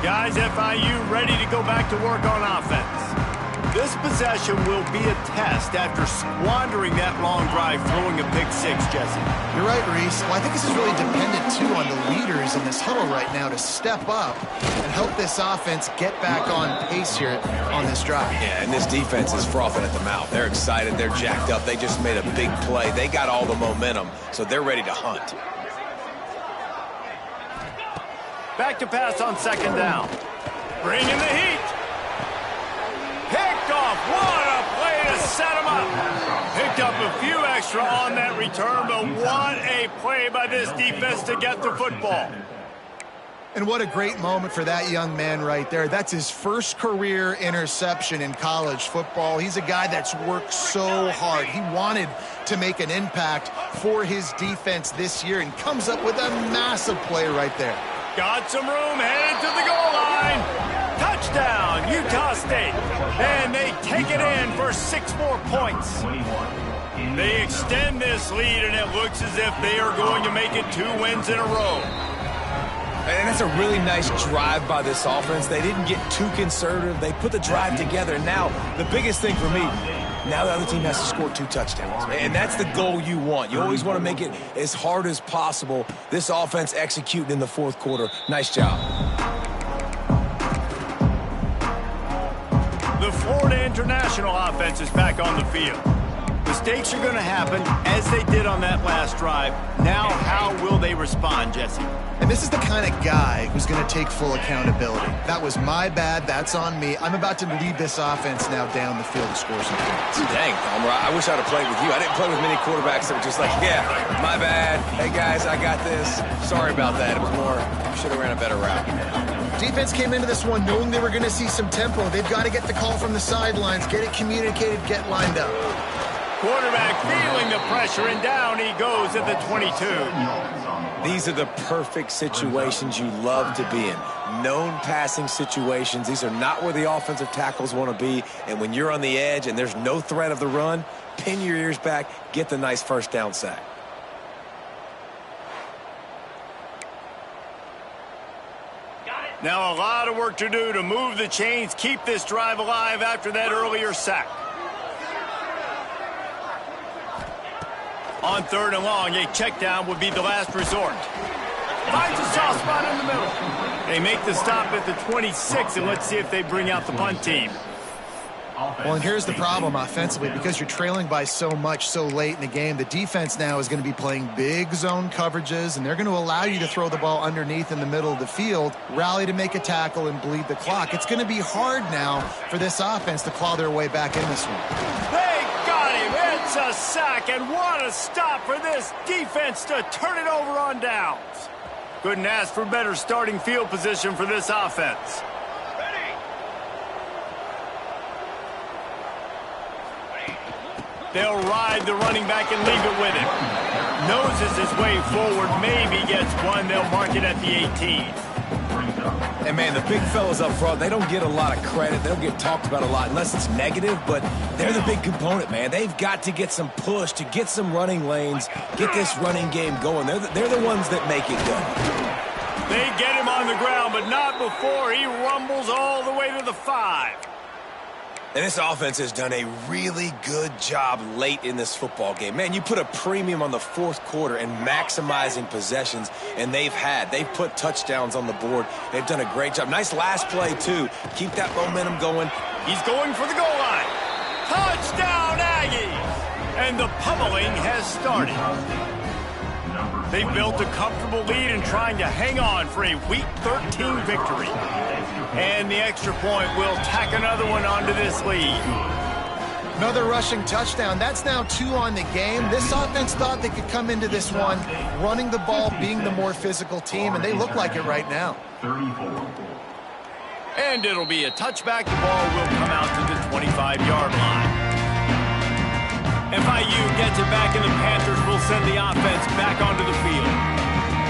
S1: Guys, FIU ready to go back to work on offense. This possession will be a test after squandering that long drive throwing a pick six, Jesse.
S2: You're right, Reese. Well, I think this is really dependent, too, on the leaders in this huddle right now to step up and help this offense get back on pace here on this drive.
S3: Yeah, and this defense is frothing at the mouth. They're excited. They're jacked up. They just made a big play. They got all the momentum, so they're ready to hunt.
S1: Back to pass on second down. Bring in the heat. Picked off. What a play to set him up. Picked up a few extra on that return, but what a play by this defense to get the football.
S2: And what a great moment for that young man right there. That's his first career interception in college football. He's a guy that's worked so hard. He wanted to make an impact for his defense this year and comes up with a massive play right there.
S1: Got some room, headed to the goal line. Touchdown, Utah State. And they take it in for 6 more points. They extend this lead, and it looks as if they are going to make it 2 wins in a row.
S3: And that's a really nice drive by this offense. They didn't get too conservative. They put the drive together. Now, the biggest thing for me, now the other team has to score 2 touchdowns. And that's the goal you want. You always want to make it as hard as possible. This offense executing in the 4th quarter. Nice job.
S1: The Florida International offense is back on the field. Mistakes are going to happen, as they did on that last drive. Now, how will they respond, Jesse?
S2: And this is the kind of guy who's going to take full accountability. That was my bad. That's on me. I'm about to lead this offense now down the field to score some points.
S3: Dang, Palmer, I wish I'd have played with you. I didn't play with many quarterbacks that were just like, yeah, my bad. Hey, guys, I got this. Sorry about that. It was more, should have ran a better route.
S2: Defense came into this one knowing they were going to see some tempo. They've got to get the call from the sidelines, get it communicated, get lined up.
S1: Quarterback feeling the pressure, and down he goes at the 22.
S3: These are the perfect situations you love to be in. Known passing situations. These are not where the offensive tackles want to be. And when you're on the edge and there's no threat of the run, pin your ears back, get the nice first down sack.
S1: Now a lot of work to do to move the chains, keep this drive alive after that earlier sack. On 3rd and long, a check down would be the last resort. Finds a soft spot in the middle. They make the stop at the 26, and let's see if they bring out the punt team.
S2: Well, and here's the problem offensively. Because you're trailing by so much so late in the game, the defense now is going to be playing big zone coverages, and they're going to allow you to throw the ball underneath in the middle of the field, rally to make a tackle, and bleed the clock. It's going to be hard now for this offense to claw their way back in this one.
S1: They got him. It's a sack, and what a stop for this defense to turn it over on downs. Couldn't ask for better starting field position for this offense. They'll ride the running back and leave it with him. Noses his way forward, maybe gets one. They'll mark it at the 18.
S3: And, man, the big fellas up front, they don't get a lot of credit. They don't get talked about a lot unless it's negative, but they're the big component, man. They've got to get some push to get some running lanes, get this running game going. They're the ones that make it go.
S1: They get him on the ground, but not before he rumbles all the way to the 5.
S3: And this offense has done a really good job late in this football game. Man, you put a premium on the 4th quarter and maximizing possessions, and they've put touchdowns on the board. They've done a great job. Nice last play, too. Keep that momentum going.
S1: He's going for the goal line. Touchdown, Aggies! And the pummeling has started. They've built a comfortable lead and trying to hang on for a Week 13 victory. And the extra point will tack another one onto this lead.
S2: Another rushing touchdown. That's now 2 on the game. This offense thought they could come into this one running the ball, being the more physical team, and they look like it right now.
S1: And it'll be a touchback. The ball will come out to the 25-yard line. FIU gets it back, and the Panthers will send the offense back onto the field.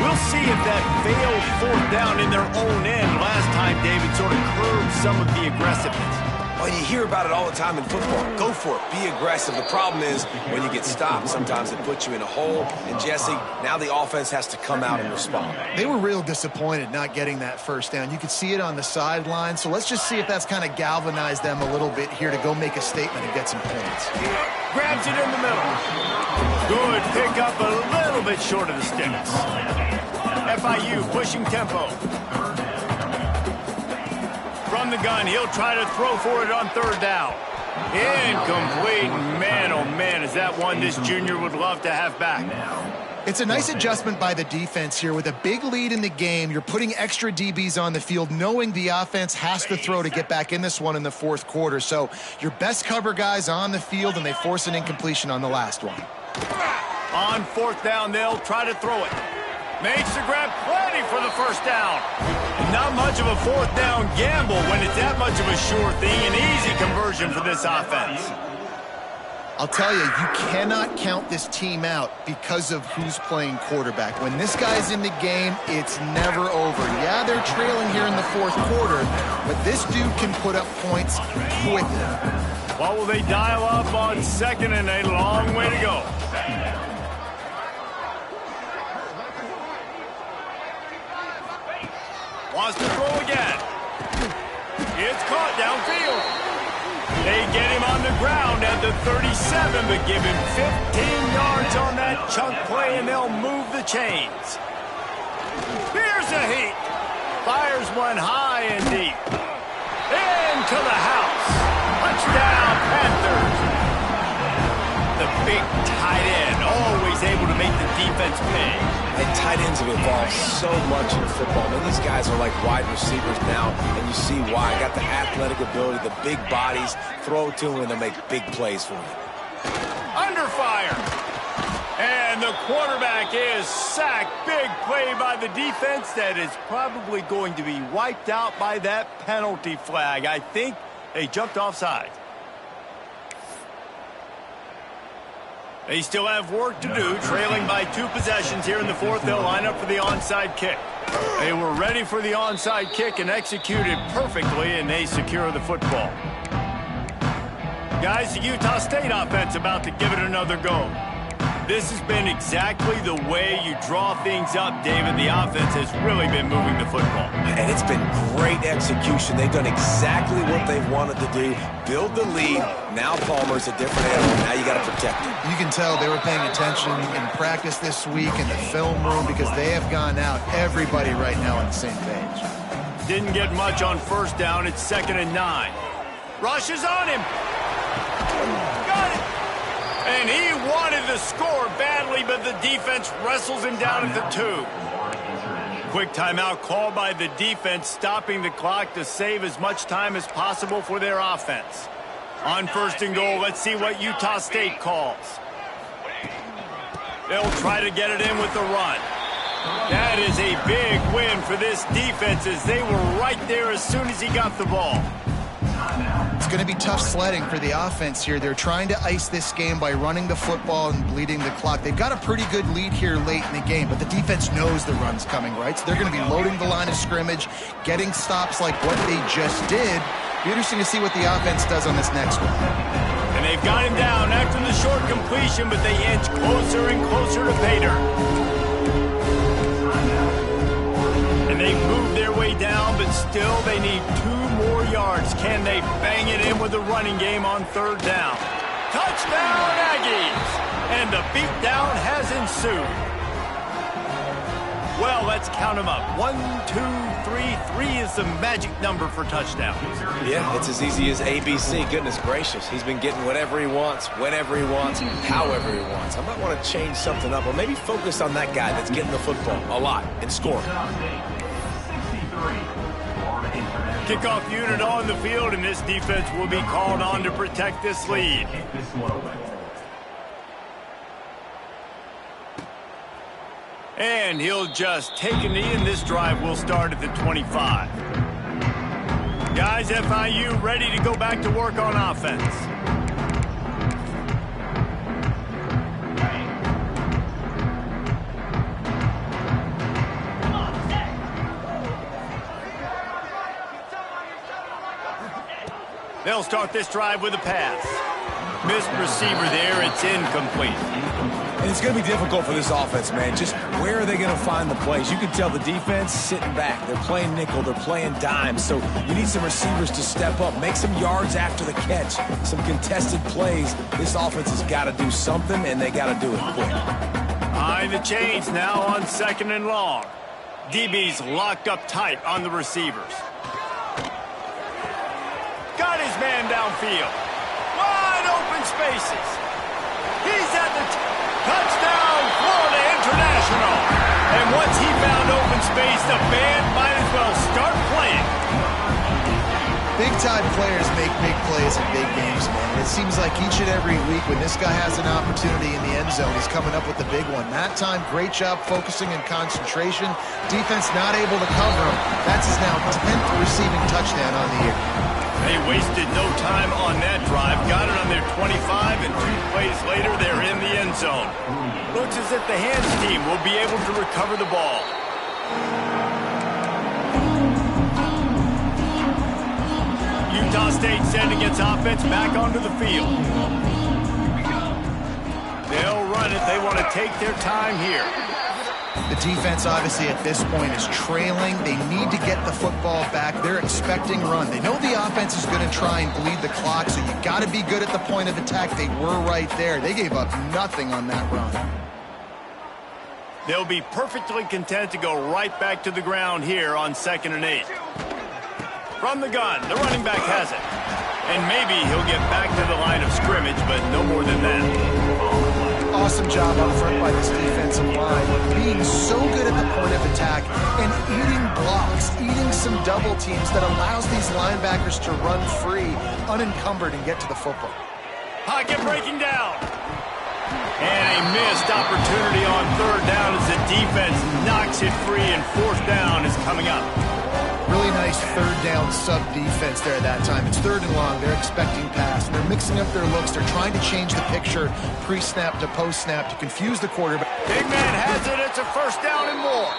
S1: We'll see if that failed 4th down in their own end last time, David, sort of curbed some of the aggressiveness.
S3: Well, you hear about it all the time in football. Go for it. Be aggressive. The problem is when you get stopped, sometimes it puts you in a hole. And, Jesse, now the offense has to come out and respond.
S2: They were real disappointed not getting that first down. You could see it on the sideline. So let's just see if that's kind of galvanized them a little bit here to go make a statement and get some points.
S1: Grabs it in the middle. Good pick up a little bit short of the sticks. FIU pushing tempo. From the gun, he'll try to throw for it on third down. Incomplete. Man, oh man, is that one this junior would love to have back.
S2: It's a nice adjustment by the defense here. With a big lead in the game, you're putting extra DBs on the field, knowing the offense has to throw to get back in this one in the fourth quarter. So your best cover guys on the field, and they force an incompletion on the last one.
S1: On fourth down, they'll try to throw it. Makes the grab, plenty for the first down. Not much of a fourth down gamble when it's that much of a sure thing. An easy conversion for this offense.
S2: I'll tell you, you cannot count this team out because of who's playing quarterback. When this guy's in the game, it's never over. Yeah, they're trailing here in the fourth quarter, but this dude can put up points quickly.
S1: What will they dial up on second and a long way to go? Wants to throw again. It's caught downfield. They get him on the ground at the 37, but give him 15 yards on that chunk play, and they'll move the chains. Here's a heat. Fires one high and deep. Into the house. Touchdown, Panthers. The big tight end, always able to make the defense pay.
S3: And tight ends have evolved so much in football. I mean, these guys are like wide receivers now, and you see why. Got the athletic ability, the big bodies, throw to them, and they make big plays for you.
S1: Under fire. And the quarterback is sacked. Big play by the defense that is probably going to be wiped out by that penalty flag. I think they jumped offside. They still have work to do, trailing by 2 possessions here in the fourth. They'll line up for the onside kick. They were ready for the onside kick and executed perfectly, and they secure the football. Guys, the Utah State offense about to give it another go. This has been exactly the way you draw things up, David. The offense has really been moving the football.
S3: And it's been great execution. They've done exactly what they've wanted to do. Build the lead. Now Palmer's a different animal. Now you got to protect him.
S2: You can tell they were paying attention in practice this week in the film room because they have gone out, everybody right now on the same page.
S1: Didn't get much on first down. It's 2nd and 9. Rushes on him. Got it. And he wanted to score badly, but the defense wrestles him down at the 2. Quick timeout called by the defense, stopping the clock to save as much time as possible for their offense. On 1st and goal, let's see what Utah State calls. They'll try to get it in with the run. That is a big win for this defense as they were right there as soon as he got the ball.
S2: It's going to be tough sledding for the offense here. They're trying to ice this game by running the football and bleeding the clock. They've got a pretty good lead here late in the game, but the defense knows the run's coming, right? So they're going to be loading the line of scrimmage, getting stops like what they just did. Be interesting to see what the offense does on this next one.
S1: And they've got him down after the short completion, but they inch closer and closer to pay dirt. And they move their way down, but still they need 2 more yards. Can they bang it in with the running game on 3rd down? Touchdown, Aggies! And the beatdown has ensued. Well, let's count them up. 1, 2, 3. 3 is the magic number for touchdown.
S3: Yeah, it's as easy as ABC. Goodness gracious. He's been getting whatever he wants, whenever he wants, however he wants. I might want to change something up or maybe focus on that guy that's getting the football a lot and scoring.
S1: Kickoff unit on the field, and this defense will be called on to protect this lead. And he'll just take a knee, and this drive will start at the 25. Guys, FIU ready to go back to work on offense. They'll start this drive with a pass. Missed receiver there. It's incomplete.
S3: And it's going to be difficult for this offense, man. Just where are they going to find the plays? You can tell the defense sitting back. They're playing nickel. They're playing dime. So you need some receivers to step up, make some yards after the catch, some contested plays. This offense has got to do something, and they got to do it quick.
S1: Behind the chains now on 2nd and long. DB's locked up tight on the receivers. Got his man downfield. Wide open spaces. He's at the touchdown, Florida International. And once he found open space, the band might as well start playing.
S2: Big-time players make big plays in big games, man. It seems like each and every week when this guy has an opportunity in the end zone, he's coming up with the big one. That time, great job focusing and concentration. Defense not able to cover him. That's his now 10th receiving touchdown on the year.
S1: They wasted no time on that drive. Got it on their 25, and 2 plays later, they're in the end zone. Looks as if the hands team will be able to recover the ball. Utah State sending its offense back onto the field. They'll run it. They want to take their time here.
S2: The defense, obviously, at this point is trailing. They need to get the football back. They're expecting run. They know the offense is going to try and bleed the clock, so you got to be good at the point of attack. They were right there. They gave up nothing on that run.
S1: They'll be perfectly content to go right back to the ground here on 2nd and 8. From the gun, the running back has it. And maybe he'll get back to the line of scrimmage, but no more than that.
S2: Awesome job up front by this defensive line, being so good at the point of attack and eating blocks, eating some double teams that allows these linebackers to run free, unencumbered, and get to the football.
S1: Pocket breaking down. And a missed opportunity on 3rd down as the defense knocks it free, and 4th down is coming up.
S2: Really nice 3rd down sub-defense there at that time. It's 3rd and long. They're expecting pass. And they're mixing up their looks. They're trying to change the picture pre-snap to post-snap to confuse the quarterback.
S1: Big man has it. It's a 1st down and more.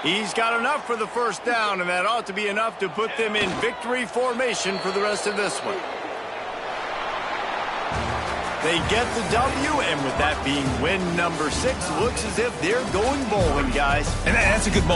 S1: He's got enough for the 1st down, and that ought to be enough to put them in victory formation for the rest of this one. They get the W, and with that being win number 6, looks as if they're going bowling, guys.
S3: And that's a good ball.